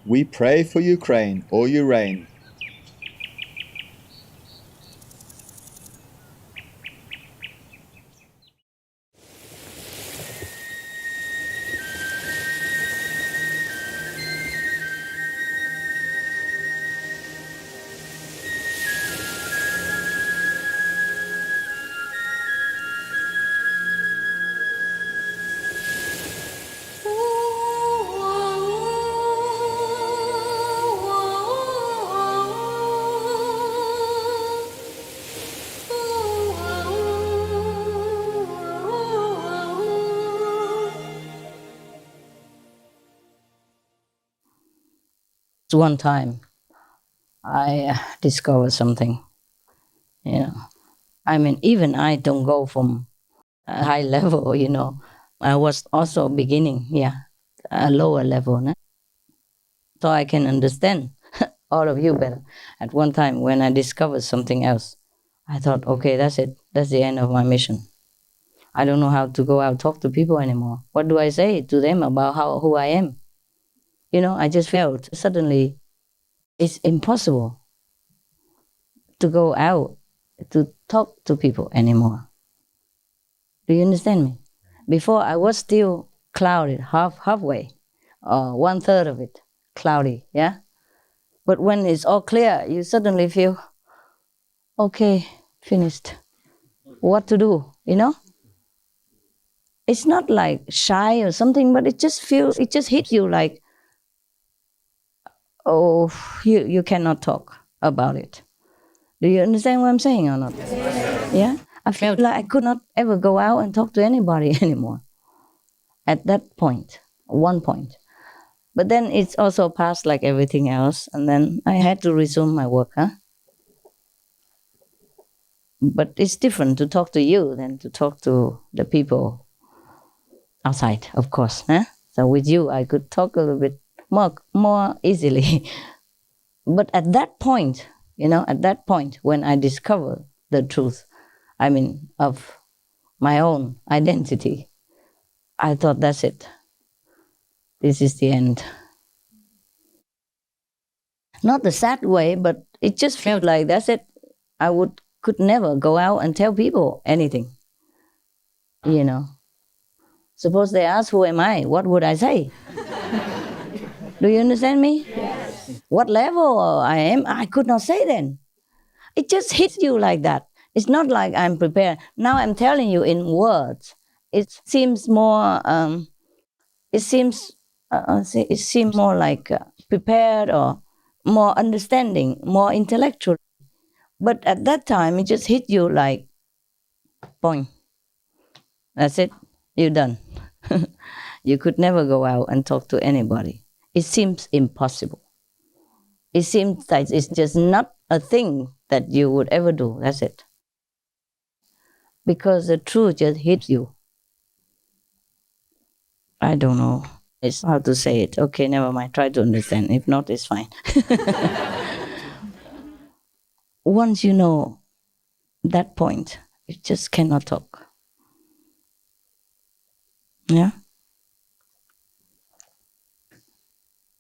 We pray for Ukraine or you reign. One time I discovered something, even I don't go from a high level, I was also beginning, a lower level. So I can understand all of you better. At one time when I discovered something else, I thought, okay, that's it. That's the end of my mission. I don't know how to go out talk to people anymore. What do I say to them about who I am? I just felt suddenly it's impossible to go out to talk to people anymore. Do you understand me? Before I was still clouded, halfway, or 1/3 of it cloudy, yeah. But when it's all clear, you suddenly feel, okay, finished. What to do? It's not like shy or something, but it just hits you like, oh, you cannot talk about it. Do you understand what I'm saying or not? Yeah. I felt like I could not ever go out and talk to anybody anymore. At that point, one point. But then it's also passed like everything else, and then I had to resume my work, But it's different to talk to you than to talk to the people outside, of course, So with you, I could talk a little bit more easily. But at that point, when I discovered the truth, of my own identity, I thought, that's it. This is the end. Not the sad way, but it just felt like that's it. I could never go out and tell people anything. Suppose they ask, who am I? What would I say? Do you understand me? Yes. What level I am, I could not say then. It just hits you like that. It's not like I'm prepared. Now I'm telling you in words. It seems more. It seems more like prepared or more understanding, more intellectual. But at that time, it just hit you like, boing. That's it. You're done. You could never go out and talk to anybody. It seems impossible. It seems like it's just not a thing that you would ever do. That's it. Because the truth just hits you. I don't know. It's how to say it. Okay, never mind. Try to understand. If not, it's fine. Once you know that point, you just cannot talk. Yeah?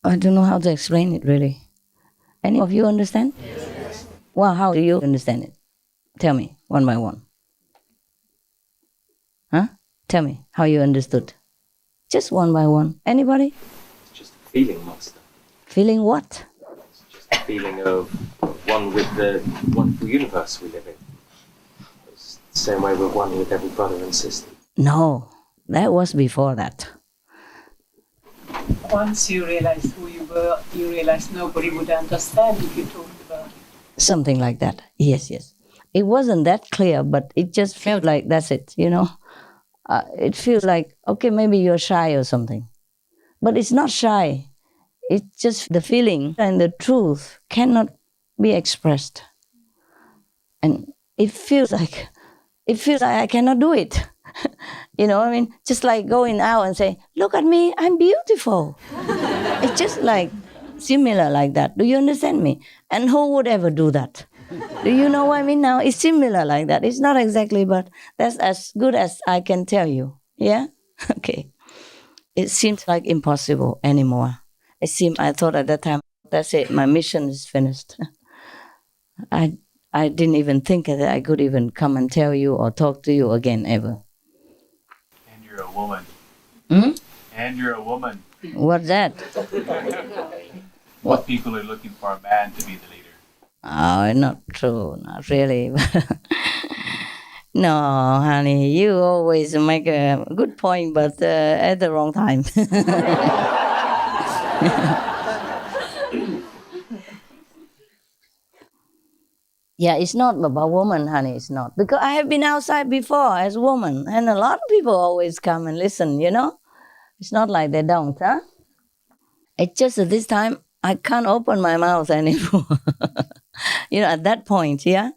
I don't know how to explain it really. Any of you understand? Yes. Well, how do you understand it? Tell me, one by one. Huh? Tell me how you understood. Just one by one. Anybody? It's just a feeling, Master. Feeling what? It's just a feeling of one with the wonderful universe we live in. It's the same way we're one with every brother and sister. No, that was before that. Once you realized who you were, you realized nobody would understand if you talked about it. Something like that. Yes. It wasn't that clear, but it just felt like that's it, It feels like, okay, maybe you're shy or something. But it's not shy. It's just the feeling and the truth cannot be expressed. And it feels like I cannot do it. Just like going out and say, look at me, I'm beautiful. It's just like similar like that. Do you understand me? And who would ever do that? Do you know what I mean now? It's similar like that. It's not exactly, but that's as good as I can tell you. Yeah? Okay. It seems like impossible anymore. It seemed, I thought at that time, that's it, my mission is finished. I didn't even think that I could even come and tell you or talk to you again ever. And you're a woman. Hmm? And you're a woman. What's that? What people are looking for a man to be the leader. Oh, not true, not really. No, honey, you always make a good point, but at the wrong time. Yeah, it's not about woman, honey, it's not. Because I have been outside before as a woman, and a lot of people always come and listen, you know? It's not like they don't, huh? It's just that this time, I can't open my mouth anymore. You know, at that point, yeah?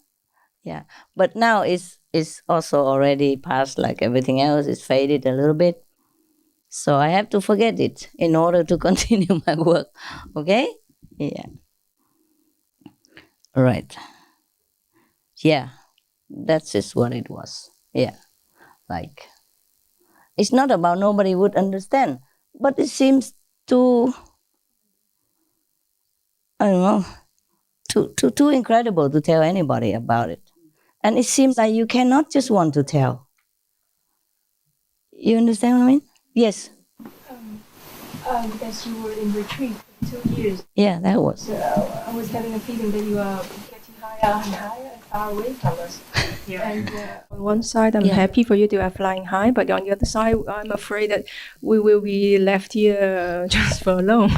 Yeah, but now it's also already past like everything else. It's faded a little bit, so I have to forget it in order to continue my work. Okay? Yeah. All right. Yeah, that's just what it was. Yeah, like it's not about nobody would understand, but it seems too, I don't know, too incredible to tell anybody about it, and it seems like you cannot just want to tell. You understand what I mean? Yes. As you were in retreat for 2 years, Yeah, that was. so I was having a feeling that you are getting higher and higher and far away from us. And on one side, I'm Yeah. happy for you to are flying high, but on the other side, I'm afraid that we will be left here just for alone.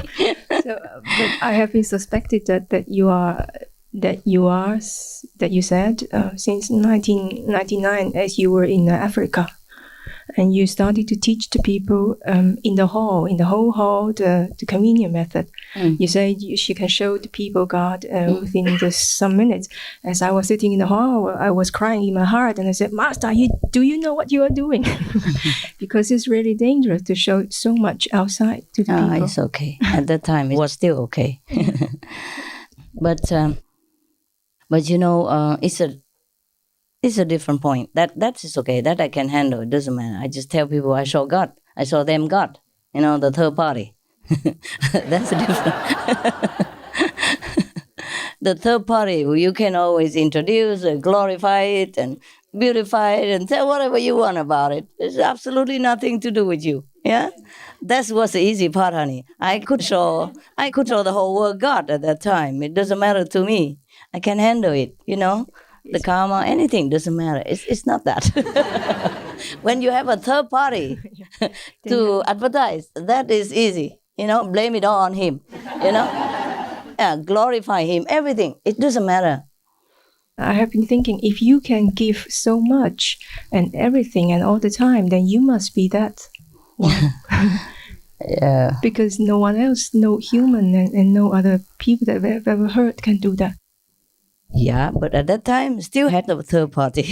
But I have been suspected that you said since 1999, as you were in Africa. And you started to teach the people in the whole hall, the communion method. You said she can show the people God within some minutes. As I was sitting in the hall, I was crying in my heart, and I said, "Master, do you know what you are doing?" Because it's really dangerous to show so much outside to the people. It's okay. At that time, it was still okay. But you know, it's a different point. That is okay. That I can handle. It doesn't matter. I just tell people I saw God. I saw them God. You know, the third party. That's different. The third party, you can always introduce, glorify it, and beautify it, and say whatever you want about it. It's absolutely nothing to do with you. Yeah, that was the easy part, honey. I could show the whole world God at that time. It doesn't matter to me. I can handle it. You know. The karma, anything doesn't matter. It's not that. When you have a third party to advertise, that is easy. You know, blame it all on him. You know, yeah, glorify him. Everything. It doesn't matter. I have been thinking, if you can give so much and everything and all the time, then you must be that one. Yeah. Because no one else, no human and no other people that I've ever heard can do that. Yeah, but at that time, still had a third party.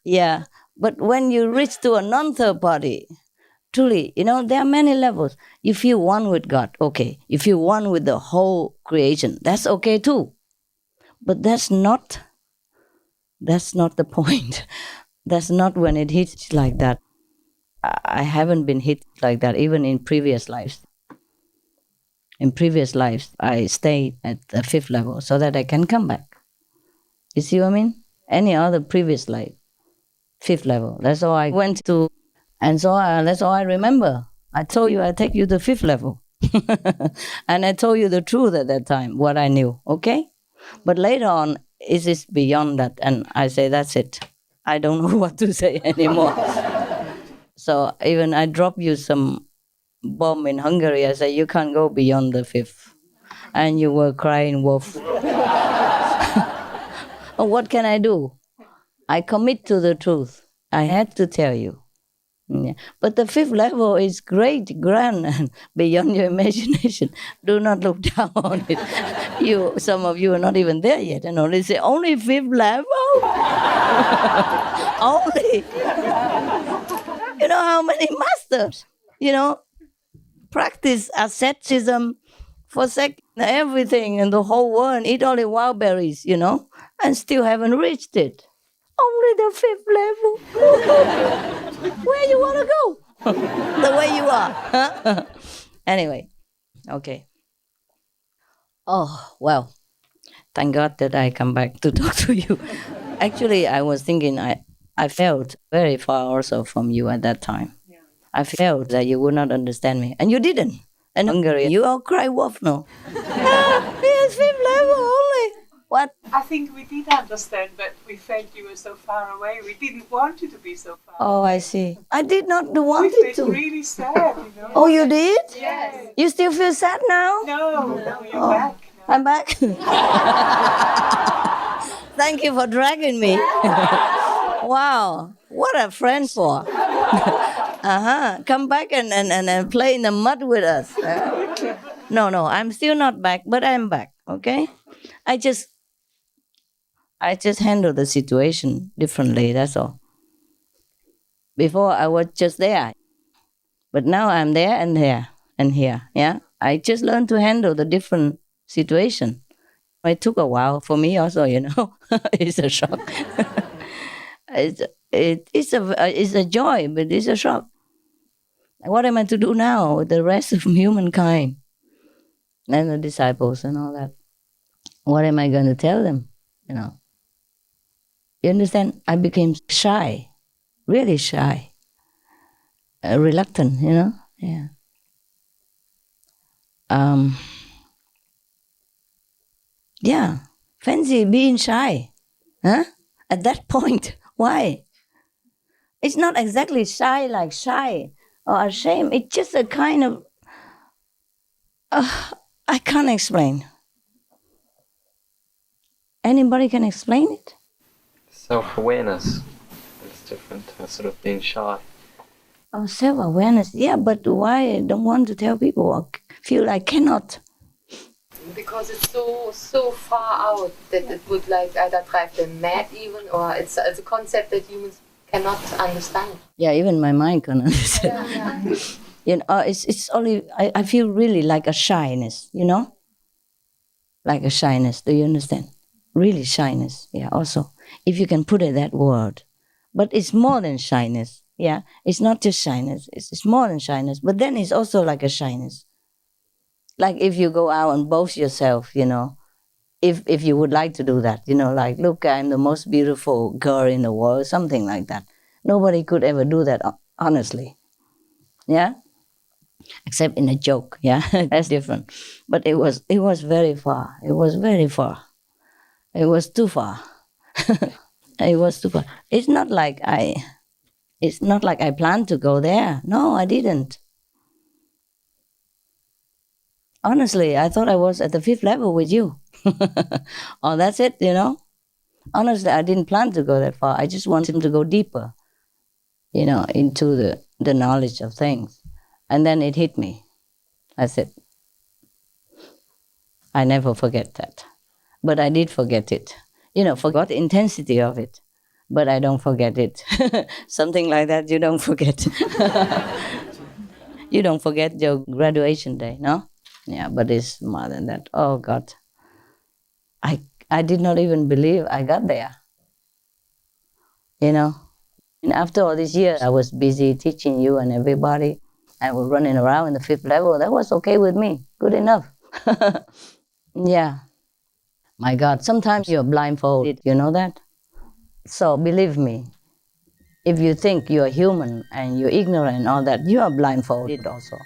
Yeah, but when you reach to a non-third party, truly, you know, there are many levels. You feel one with God, okay. You feel one with the whole creation, that's okay too. But that's not the point. That's not when it hits like that. I haven't been hit like that, even in previous lives. In previous lives, I stayed at the fifth level so that I can come back. You see what I mean? Any other previous life, fifth level. That's all I went to. And so that's all I remember. I told you I take you to fifth level. And I told you the truth at that time, what I knew, okay? But later on, it is beyond that. And I say, that's it. I don't know what to say anymore. So even I drop you some bomb in Hungary, I say, you can't go beyond the fifth. And you were crying wolf. Oh, what can I do? I commit to the truth. I had to tell you. Yeah. But the fifth level is great, grand, and beyond your imagination. Do not look down on it. Some of you are not even there yet. And only say, only fifth level? Only. You know how many masters, practice asceticism, forsake everything in the whole world, eat only wild berries, and still haven't reached it. Only the fifth level. Where you want to go? The way you are. Anyway, okay. Oh, well, thank God that I come back to talk to you. Actually, I was thinking I felt very far also from you at that time. I felt that you would not understand me, and you didn't. And Hungary, you all cry wolf no. Yes, fifth level only. What? I think we did understand, but we felt you were so far away. We didn't want you to be so far. Oh, I see. I did not We want it felt to. really sad, you know. Oh, you did? Yes. You still feel sad now? No, you're Oh. back. now. I'm back. Thank you for dragging me. Wow, what a friend for. Come back and play in the mud with us. No, I'm still not back, but I'm back. Okay, I just handle the situation differently. That's all. Before I was just there, but now I'm there and there and here. Yeah, I just learned to handle the different situation. It took a while for me also. It's a shock. It's a joy, but it's a shock. What am I to do now with the rest of humankind and the disciples and all that? What am I going to tell them? You understand? I became shy, really shy, reluctant. Yeah. Yeah, fancy being shy, huh? At that point, why? It's not exactly shy like shy or ashamed. It's just a kind of, I can't explain. Anybody can explain it? Self-awareness is different to sort of being shy. Oh, self-awareness. Yeah, but why I don't want to tell people or feel I cannot? Because it's so far out that it would either drive them mad even, or it's a concept that humans cannot understand. Yeah, even my mind can understand. It's only, I feel really like a shyness, Like a shyness, do you understand? Really shyness, yeah, also. If you can put it that word. But it's more than shyness, yeah? It's not just shyness, it's more than shyness, but then it's also like a shyness. Like if you go out and boast yourself, if you would like to do that, like, look, I'm the most beautiful girl in the world, something like that. Nobody could ever do that, honestly. Yeah? Except in a joke, yeah? That's different. But it was very far. It was very far. It was too far. It was too far. It's not like I planned to go there. No, I didn't. Honestly, I thought I was at the fifth level with you. Oh, that's it, Honestly, I didn't plan to go that far. I just wanted to go deeper, into the knowledge of things. And then it hit me. That's it. I never forget that. But I did forget it. Forgot the intensity of it. But I don't forget it. Something like that, you don't forget. You don't forget your graduation day, no? Yeah, but it's more than that. Oh, God. I did not even believe I got there. And after all these years, I was busy teaching you and everybody. I was running around in the fifth level. That was okay with me. Good enough. Yeah. My God, sometimes you're blindfolded. You know that? So believe me, if you think you're human and you're ignorant and all that, you are blindfolded also.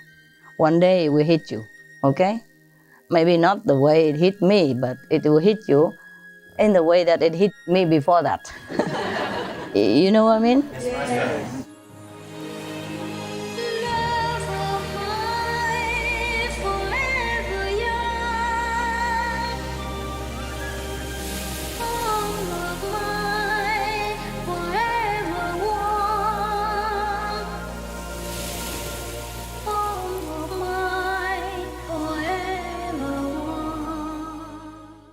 One day it will hit you, okay? Maybe not the way it hit me, but it will hit you in the way that it hit me before that. You know what I mean?